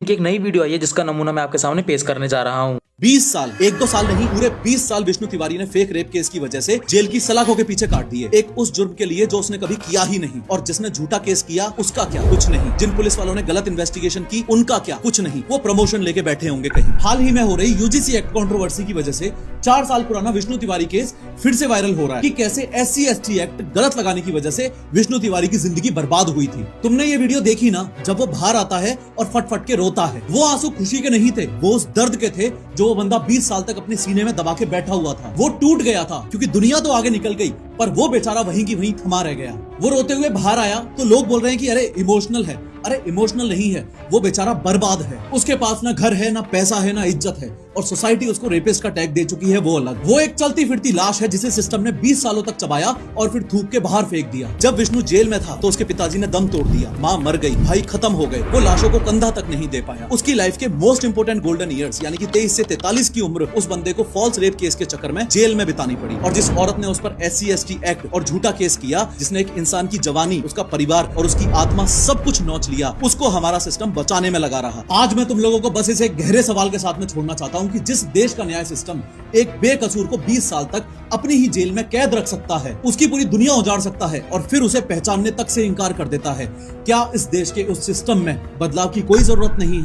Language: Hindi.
कि एक नई वीडियो आई है जिसका नमूना मैं आपके सामने पेश करने जा रहा हूँ। 20 साल, एक दो साल नहीं, पूरे 20 साल विष्णु तिवारी ने फेक रेप केस की वजह से जेल की सलाखों के पीछे काट दिए। एक उस जुर्म के लिए जो उसने कभी किया ही नहीं, और जिसने झूठा केस किया उसका क्या, कुछ नहीं। जिन पुलिस वालों ने गलत इन्वेस्टिगेशन की उनका क्या, कुछ नहीं। वो प्रमोशन लेके बैठे होंगे कहीं। हाल ही में हो रही यूजीसी एक्ट कंट्रोवर्सी की वजह से 4 साल पुराना विष्णु तिवारी केस फिर से वायरल हो रहा है कि कैसे SC/ST एक्ट गलत लगाने की वजह से विष्णु तिवारी की जिंदगी बर्बाद हुई थी। तुमने ये वीडियो देखी ना, जब वो बाहर आता है और फट फट के रोता है। वो आंसू खुशी के नहीं थे, वो उस दर्द के थे जो वो बंदा 20 साल तक अपने सीने में दबा के बैठा हुआ था। वो टूट गया था क्योंकि दुनिया तो आगे निकल गई, पर वो बेचारा वहीं की वहीं थमा रह गया। वो रोते हुए बाहर आया तो लोग बोल रहे हैं कि अरे इमोशनल है। अरे इमोशनल नहीं है, वो बेचारा बर्बाद है। उसके पास ना घर है, ना पैसा है, ना इज्जत है, और सोसाइटी उसको रेपिस्ट का टैग दे चुकी है, वो अलग। वो एक चलती फिरती लाश है जिसे सिस्टम ने 20 सालों तक चबाया और फिर थूक के बाहर फेंक दिया। जब विष्णु जेल में था तो उसके पिताजी ने दम तोड़ दिया, माँ मर गई, भाई खत्म हो गए। वो लाशों को कंधा तक नहीं दे पाया। उसकी लाइफ के मोस्ट इंपोर्टेंट गोल्डन ईयर्स यानी कि 23 से 43 की उम्र उस बंदे को फॉल्स रेप केस के चक्कर में जेल में बितानी पड़ी। और जिस औरत ने उस पर SC/ST एक्ट और झूठा केस किया, जिसने एक इंसान की जवानी, उसका परिवार और उसकी आत्मा सब कुछ नोच लिया, उसको हमारा सिस्टम बचाने में लगा रहा। आज मैं तुम लोगों को बस इसे गहरे सवाल के साथ में छोड़ना चाहता हूं कि जिस देश का न्याय सिस्टम एक बेकसूर को 20 साल तक अपनी ही जेल में कैद रख सकता है, उसकी पूरी दुनिया उजाड़ सकता है और फिर उसे पहचानने तक से इनकार कर देता है, क्या इस देश के उस सिस्टम में बदलाव की कोई जरूरत नहीं है?